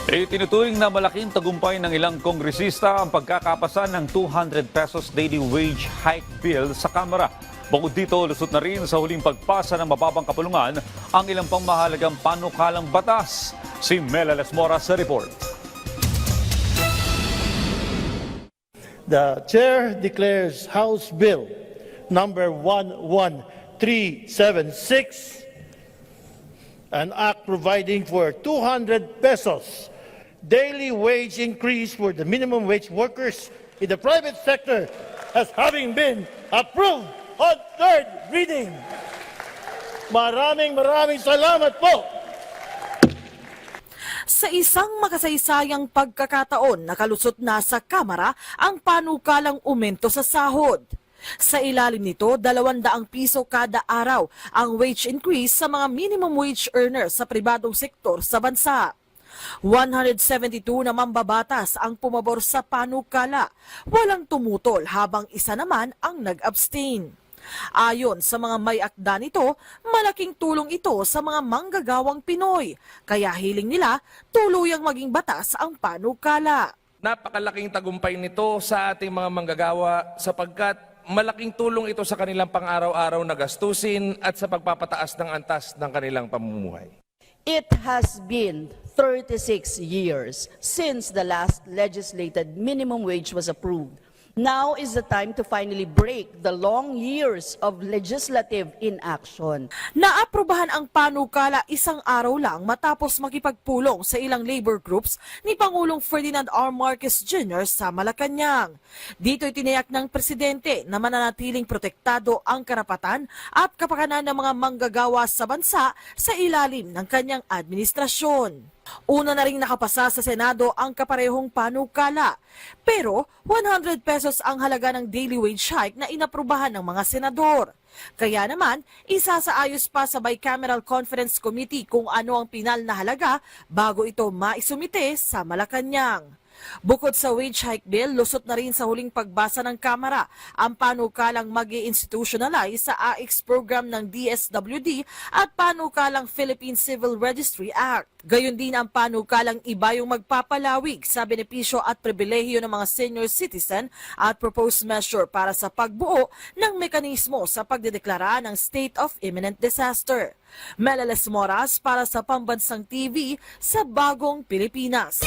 Itinuturing na malaking tagumpay ng ilang kongresista ang pagkakapasa ng 200 pesos daily wage hike bill sa Kamara. Bukod dito, lusot na rin sa huling pagpasa ng mababang kapulungan ang ilang pang mahalagang panukalang batas. Si Mela Lesmora sa report. The Chair declares House Bill number 11376, an act providing for 200 pesos daily wage increase for the minimum wage workers in the private sector has having been approved on third reading. Maraming salamat po. Sa isang makasaysayang pagkakataon, nakalusot na sa Kamara ang panukalang umento sa sahod. Sa ilalim nito, 200 piso kada araw ang wage increase sa mga minimum wage earners sa pribadong sektor sa bansa. 172 na mambabatas ang pumabor sa panukala, walang tumutol habang isa naman ang nag-abstain. Ayon sa mga may akda nito, malaking tulong ito sa mga manggagawang Pinoy, kaya hiling nila tuluyang maging batas ang panukala. Napakalaking tagumpay nito sa ating mga manggagawa sapagkat malaking tulong ito sa kanilang pang-araw-araw na gastusin at sa pagpapataas ng antas ng kanilang pamumuhay. It has been 36 years since the last legislated minimum wage was approved. Now is the time to finally break the long years of legislative inaction. Naaprubahan ang panukala isang araw lang matapos makipagpulong sa ilang labor groups ni Pangulong Ferdinand R. Marcos Jr. sa Malacanang. Dito'y tiniyak ng presidente na mananatiling protektado ang karapatan at kapakanan ng mga manggagawa sa bansa sa ilalim ng kanyang administrasyon. Una na ring nakapasa sa Senado ang kaparehong panukala, pero 100 pesos ang halaga ng daily wage hike na inaprubahan ng mga senador. Kaya naman, isasaayos pa sa Bicameral Conference Committee kung ano ang pinal na halaga bago ito maisumite sa Malacanang. Bukod sa wage hike bill, lusot na rin sa huling pagbasa ng Kamara ang panukalang mag-i-institutionalize sa AIX program ng DSWD at panukalang Philippine Civil Registry Act. Gayon din ang panukalang iba yung magpapalawig sa benepisyo at pribilehiyo ng mga senior citizen at proposed measure para sa pagbuo ng mekanismo sa pagdedeklara ng state of imminent disaster. Mela Lesmoras para sa Pambansang TV sa Bagong Pilipinas.